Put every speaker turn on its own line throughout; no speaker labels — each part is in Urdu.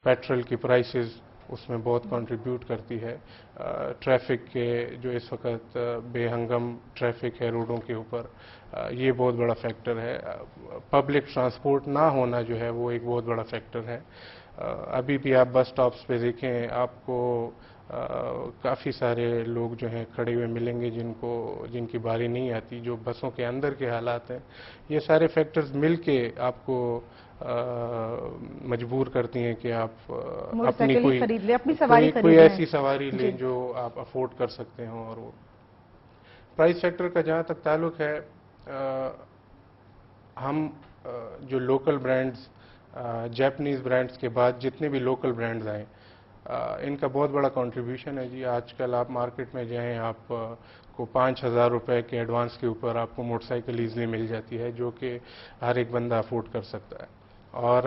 پیٹرول کی پرائسز اس میں بہت کنٹریبیوٹ کرتی ہے. ٹریفک کے جو اس وقت بے ہنگم ٹریفک ہے روڈوں کے اوپر، یہ بہت بڑا فیکٹر ہے. پبلک ٹرانسپورٹ نہ ہونا جو ہے وہ ایک بہت بڑا فیکٹر ہے. ابھی بھی آپ بس سٹاپس پہ دیکھیں، آپ کو کافی سارے لوگ جو ہیں کھڑے ہوئے ملیں گے جن کی باری نہیں آتی. جو بسوں کے اندر کے حالات ہیں، یہ سارے فیکٹرز مل کے آپ کو مجبور کرتی ہیں کہ آپ اپنی کوئی ایسی سواری لیں جو آپ افورڈ کر سکتے ہوں. اور وہ پرائس فیکٹر کا جہاں تک تعلق ہے، ہم جو لوکل برانڈز، جاپنیز برانڈز کے بعد جتنے بھی لوکل برانڈز آئے، ان کا بہت بڑا کنٹریبیوشن ہے. جی آج کل آپ مارکیٹ میں جائیں، آپ کو 5,000 روپے کے ایڈوانس کے اوپر آپ کو موٹر سائیکل ایزلی مل جاتی ہے، جو کہ ہر ایک بندہ افورڈ کر سکتا ہے. اور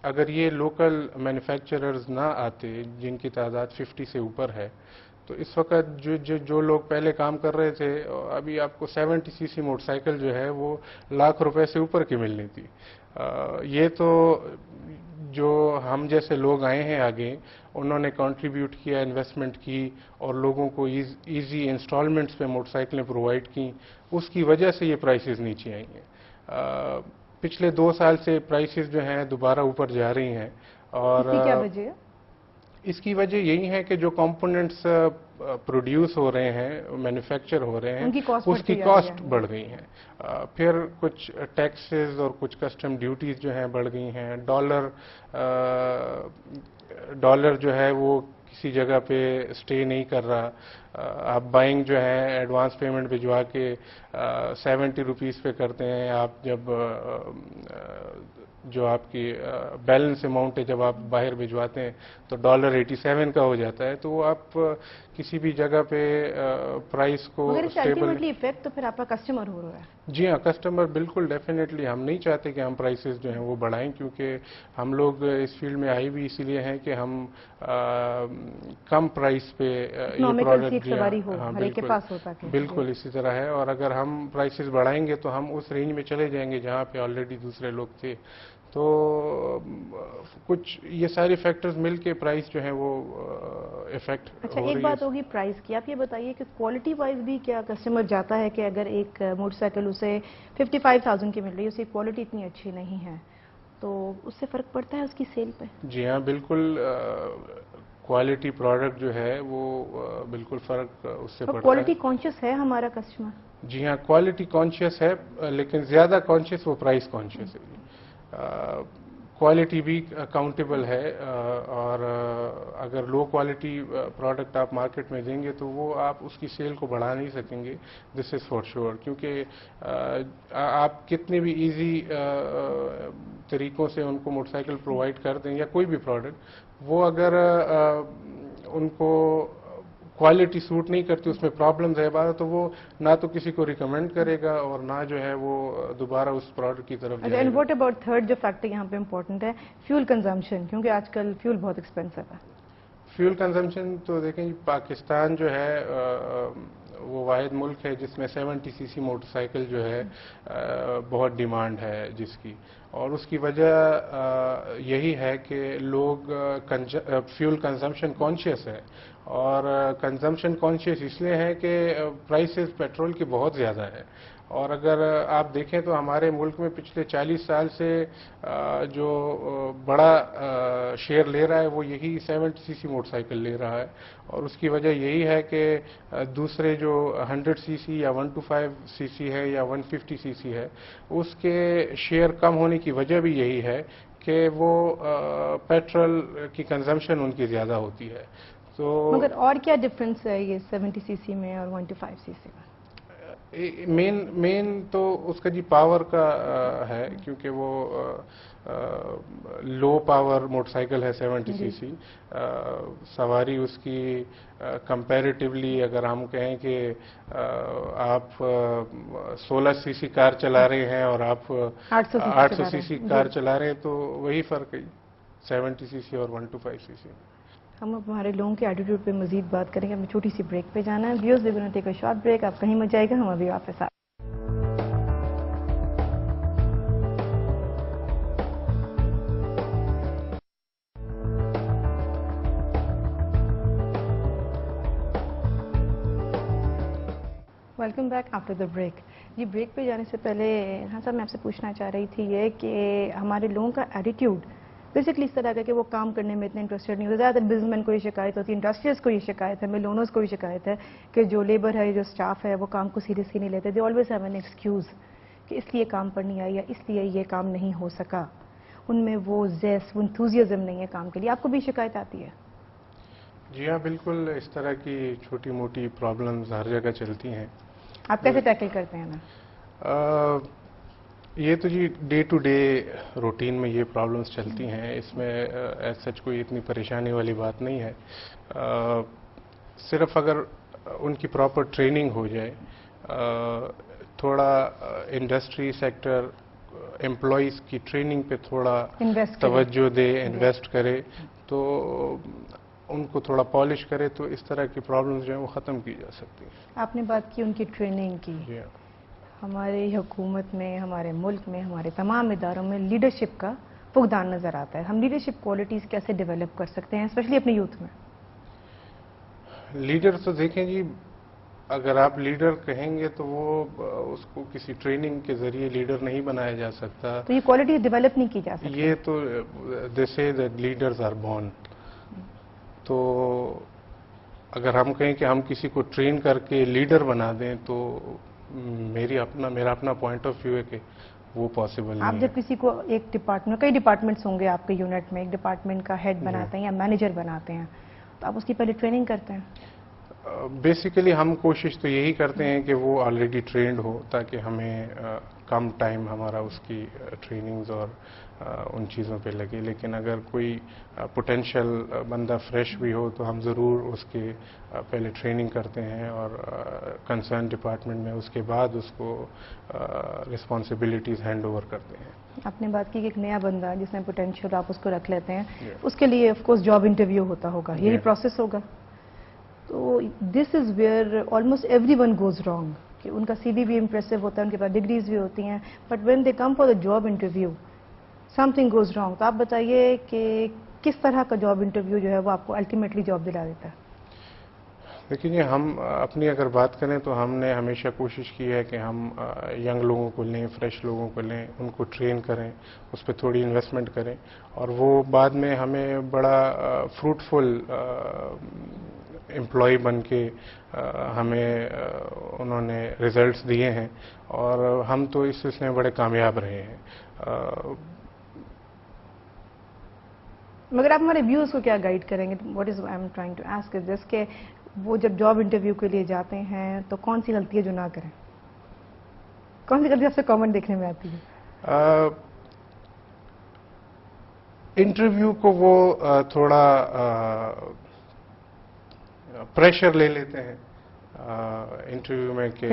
اگر یہ لوکل مینوفیکچررز نہ آتے جن کی تعداد 50 سے اوپر ہے، تو اس وقت جو لوگ پہلے کام کر رہے تھے، ابھی آپ کو 70 سی سی موٹر سائیکل جو ہے وہ لاکھ روپے سے اوپر کی ملنی تھی. یہ تو جو ہم جیسے لوگ آئے ہیں آگے، انہوں نے کنٹریبیوٹ کیا، انویسٹمنٹ کی، اور لوگوں کو ایزی انسٹالمنٹس پہ موٹر سائیکلیں پرووائڈ کی، اس کی وجہ سے یہ پرائسز نیچے آئی ہیں. پچھلے 2 سال سے پرائسز جو ہیں دوبارہ اوپر جا رہی ہیں. اور
اس کی کیا وجہ ہے؟
اس کی وجہ یہی ہے کہ جو کمپوننٹس پروڈیوس ہو رہے ہیں، مینوفیکچر ہو رہے ہیں، اس کی کاسٹ بڑھ گئی ہیں. پھر کچھ ٹیکسز اور کچھ کسٹم ڈیوٹیز جو ہیں بڑھ گئی ہیں. ڈالر جو ہے وہ کسی جگہ پہ اسٹے نہیں کر رہا. آپ بائنگ جو ہے ایڈوانس پیمنٹ بھجوا کے 70 روپیز پہ کرتے ہیں. آپ جب جو آپ کی بیلنس اماؤنٹ ہے، جب آپ باہر بھجواتے ہیں تو $87 کا ہو جاتا ہے. تو وہ آپ کسی بھی جگہ پہ پرائس کو
مگر اس الٹیمیٹلی افیکٹ تو پھر آپ کا کسٹمر ہو رہا ہے.
جی ہاں، کسٹمر بالکل ڈیفینیٹلی. ہم نہیں چاہتے کہ ہم پرائسز جو ہیں وہ بڑھائیں، کیونکہ ہم لوگ اس فیلڈ میں آئے بھی اسی لیے ہیں کہ ہم کم پرائس پہ یہ پروڈکٹ بالکل اسی طرح ہے. اور اگر ہم پرائسز بڑھائیں گے تو ہم اس رینج میں چلے جائیں گے جہاں پہ آلریڈی دوسرے لوگ تھے. تو کچھ یہ سارے فیکٹرز مل کے پرائس جو ہے وہ افیکٹ ہو رہی ہے.
اچھا، ایک بات ہوگی پرائس کی. آپ یہ بتائیے کہ کوالٹی وائز بھی کیا کسٹمر جاتا ہے کہ اگر ایک موٹر سائیکل اسے 55,000 کی مل رہی ہے، اس کی کوالٹی اتنی اچھی نہیں ہے، تو اس سے فرق پڑتا ہے اس کی سیل پہ؟
جی ہاں، بالکل. کوالٹی پروڈکٹ جو ہے وہ بالکل فرق اس سے پڑتا ہے.
کوالٹی کانشیس ہے ہمارا کسٹمر؟
جی ہاں، کوالٹی کانشیس ہے، لیکن زیادہ کانشیس وہ پرائس کانشیس ہے. کوالٹی بھی اکاؤنٹیبل ہے، اور اگر لو کوالٹی پروڈکٹ آپ مارکیٹ میں دیں گے تو وہ آپ اس کی سیل کو بڑھا نہیں سکیں گے. دس از فار شیور. کیونکہ آپ کتنے بھی ایزی طریقوں سے ان کو موٹر سائیکل پرووائڈ کر دیں یا کوئی بھی پروڈکٹ، وہ اگر ان کو کوالٹی سوٹ نہیں کرتی، اس میں پرابلمز ہے بارہ، تو وہ نہ تو کسی کو ریکمینڈ کرے گا اور نہ جو ہے وہ دوبارہ اس پروڈکٹ کی طرف جائے گا.
اینڈ واٹ اباؤٹ تھرڈ جو فیکٹر یہاں پہ امپورٹنٹ ہے، فیول کنزمپشن، کیونکہ آج کل فیول بہت ایکسپینسو ہے.
فیول کنزمپشن تو دیکھیں، پاکستان جو ہے وہ واحد ملک ہے جس میں 70 سی سی موٹر سائیکل جو ہے بہت ڈیمانڈ ہے جس کی. اور اس کی وجہ یہی ہے کہ لوگ فیول کنزمپشن کانشیس ہے. اور کنزمپشن کانشیس اس لیے ہے کہ پرائسز پیٹرول کی بہت زیادہ ہے. اور اگر آپ دیکھیں تو ہمارے ملک میں پچھلے 40 سال سے جو بڑا شیئر لے رہا ہے وہ یہی 70 سی سی موٹر سائیکل لے رہا ہے. اور اس کی وجہ یہی ہے کہ دوسرے جو 100 سی سی یا 125 سی سی ہے یا 150 سی سی ہے، اس کے شیئر کم ہونے کی وجہ بھی یہی ہے کہ وہ پیٹرول کی کنزمپشن ان کی زیادہ ہوتی ہے. تو
مگر اور کیا ڈفرنس ہے یہ 70 سی سی میں اور 125 سی سی میں؟
مین تو اس کا پاور کا ہے، کیونکہ وہ لو پاور موٹر سائیکل ہے 70 سی سی. سواری اس کی کمپیریٹیولی اگر ہم کہیں کہ آپ 16 سی سی کار چلا رہے ہیں اور آپ 800 سی سی کار چلا رہے ہیں، تو وہی فرق ہے 70 سی سی اور 125 سی سی.
ہم اب ہمارے لوگوں کے ایٹیٹیوڈ پہ مزید بات کریں گے. ہمیں چھوٹی سی بریک پہ جانا ہے. Viewers we gonna take a short break. آپ کہیں مت جائے گا، ہم ابھی واپس آ welcome back after the break. جی بریک پہ جانے سے پہلے ہاں صاحب میں آپ سے پوچھنا چاہ رہی تھی یہ کہ ہمارے لوگوں کا ایٹیٹیوڈ بیسکلی اس طرح کا کہ وہ کام کرنے میں اتنے انٹرسٹڈ نہیں ہوتے. زیادہ تر بزنس مین کو یہ شکایت ہوتی ہے, انڈسٹریز کو یہ شکایت ہے, مل اونرز کو یہ شکایت ہے کہ جو لیبر ہے, جو اسٹاف ہے, وہ کام کو سیریسلی نہیں لیتے. They always have an excuse کہ اس لیے کام پر نہیں آئی یا اس لیے یہ کام نہیں ہو سکا. ان میں وہ زیس, وہ انتھوزیازم نہیں ہے کام کے لیے. آپ کو بھی شکایت آتی ہے؟
جی ہاں بالکل, اس طرح کی چھوٹی موٹی پرابلمز ہر جگہ چلتی ہیں.
آپ کیسے ٹیکل کرتے ہیں نا؟
یہ تو جی ڈے ٹو ڈے روٹین میں یہ پرابلمز چلتی ہیں. اس میں ایز سچ کوئی اتنی پریشانی والی بات نہیں ہے. صرف اگر ان کی پراپر ٹریننگ ہو جائے, تھوڑا انڈسٹری سیکٹر امپلائیز کی ٹریننگ پہ تھوڑا توجہ دے, انویسٹ کرے, تو ان کو تھوڑا پالش کرے, تو اس طرح کی پرابلمز جو ہیں وہ ختم کی جا سکتی ہیں.
آپ نے بات کی ان کی ٹریننگ کی.
جی
ہماری حکومت میں, ہمارے ملک میں, ہمارے تمام اداروں میں لیڈرشپ کا فقدان نظر آتا ہے. ہم لیڈرشپ کوالٹیز کیسے ڈیولپ کر سکتے ہیں, اسپیشلی اپنے یوتھ میں؟
لیڈر تو دیکھیں جی, اگر آپ لیڈر کہیں گے تو وہ اس کو کسی ٹریننگ کے ذریعے لیڈر نہیں بنایا جا سکتا.
تو یہ کوالٹیز ڈیولپ نہیں کی جا سکتی.
یہ تو دے سے دیٹ لیڈرز آر بورن. تو اگر ہم کہیں کہ ہم کسی کو ٹرین کر کے لیڈر بنا دیں, تو میرا اپنا پوائنٹ آف ویو ہے کہ وہ پاسبل نہیں.
آپ جب کسی کو ایک ڈپارٹمنٹ, کئی ڈپارٹمنٹس ہوں گے آپ کے یونٹ میں, ایک ڈپارٹمنٹ کا ہیڈ بناتے ہیں یا مینیجر بناتے ہیں, تو آپ اس کی پہلے ٹریننگ کرتے ہیں؟
بیسیکلی ہم کوشش تو یہی کرتے ہیں کہ وہ آلریڈی ٹرینڈ ہو, تاکہ ہمیں کم ٹائم ہمارا اس کی ٹریننگز اور ان چیزوں پہ لگے. لیکن اگر کوئی پوٹینشیل بندہ فریش بھی ہو تو ہم ضرور اس کے پہلے ٹریننگ کرتے ہیں, اور کنسرن ڈپارٹمنٹ میں اس کے بعد اس کو رسپانسبلٹیز ہینڈ اوور کرتے ہیں.
آپ نے بات کی کہ ایک نیا بندہ جس میں پوٹینشیل, آپ اس کو رکھ لیتے ہیں, اس کے لیے آف کورس جاب انٹرویو ہوتا ہوگا, یہی پروسیس ہوگا. تو this is where almost everyone goes wrong, کہ ان کا سی وی بھی امپریسو ہوتا ہے, ان کے پاس ڈگریز بھی ہوتی ہیں, but when they come for the job interview some thing goes wrong. تو آپ بتائیے کہ کس طرح کا جاب انٹرویو جو ہے وہ آپ کو الٹیمیٹلی جاب دلا دیتا ہے؟
دیکھیے, ہم اپنی اگر بات کریں تو ہم نے ہمیشہ کوشش کی ہے کہ ہم ینگ لوگوں کو لیں, فریش لوگوں کو لیں, ان کو ٹرین کریں, اس پہ تھوڑی انویسٹمنٹ کریں, اور وہ بعد میں ہمیں بڑا فروٹفل امپلائی بن کے ہمیں انہوں نے ریزلٹس دیے ہیں, اور ہم تو اس سلسلے میں بڑے کامیاب رہے ہیں.
مگر آپ ہمارے ویوز کو کیا گائیڈ کریں گے؟ What is I am trying to ask is this, کہ وہ جب جاب انٹرویو کے لیے جاتے ہیں تو کون سی غلطی ہے جو نہ کریں؟ کون سی غلطی آپ سے کامن دیکھنے میں آتی ہے؟
انٹرویو کو وہ تھوڑا پریشر لے لیتے ہیں انٹرویو میں, کہ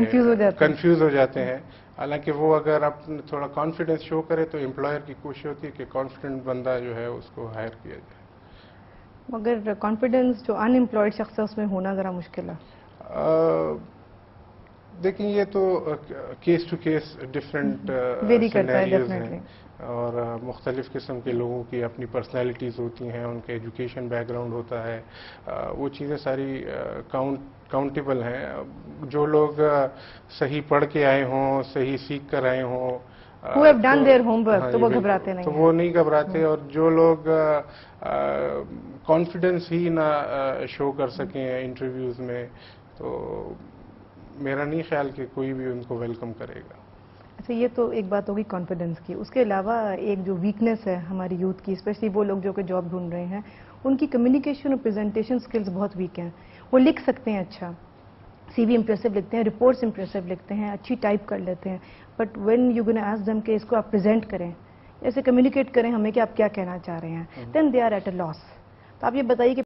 کنفیوز ہو جاتے ہیں. حالانکہ وہ اگر آپ تھوڑا کانفیڈنس شو کرے تو امپلائر کی کوشش ہوتی ہے کہ کانفیڈنٹ بندہ جو ہے اس کو ہائر کیا جائے.
مگر کانفیڈنس جو ان امپلائڈ شخص ہے اس میں ہونا ذرا مشکل ہے.
دیکھیں, یہ تو case to case different
scenarios
ہیں, اور مختلف قسم کے لوگوں کی اپنی پرسنالٹیز ہوتی ہیں, ان کے ایجوکیشن بیک گراؤنڈ ہوتا ہے, وہ چیزیں ساری کاؤنٹیبل ہیں. جو لوگ صحیح پڑھ کے آئے ہوں, صحیح سیکھ کر آئے ہوں,
who have done their homework, تو وہ گھبراتے نہیں,
تو وہ نہیں گھبراتے. اور جو لوگ کانفیڈنس ہی نہ شو کر سکیں انٹرویوز میں, تو میرا نہیں خیال کہ کوئی بھی ان کو ویلکم کرے گا.
اچھا, یہ تو ایک بات ہوگی کانفیڈنس کی. اس کے علاوہ ایک جو ویکنیس ہے ہماری یوتھ کی, اسپیشلی وہ لوگ جو کہ جاب ڈھونڈ رہے ہیں, ان کی کمیونیکیشن اور پریزنٹیشن سکلز بہت ویک ہیں. وہ لکھ سکتے ہیں اچھا, سی وی امپریسو لکھتے ہیں, رپورٹس امپریسو لکھتے ہیں, اچھی ٹائپ کر لیتے ہیں, but when you gonna ask them کہ اس کو آپ پریزنٹ کریں, ایسے کمیونیکیٹ کریں ہمیں کہ آپ کیا کہنا چاہ رہے ہیں, دین دے آر ایٹ اے لاس. تو آپ یہ بتائیے کہ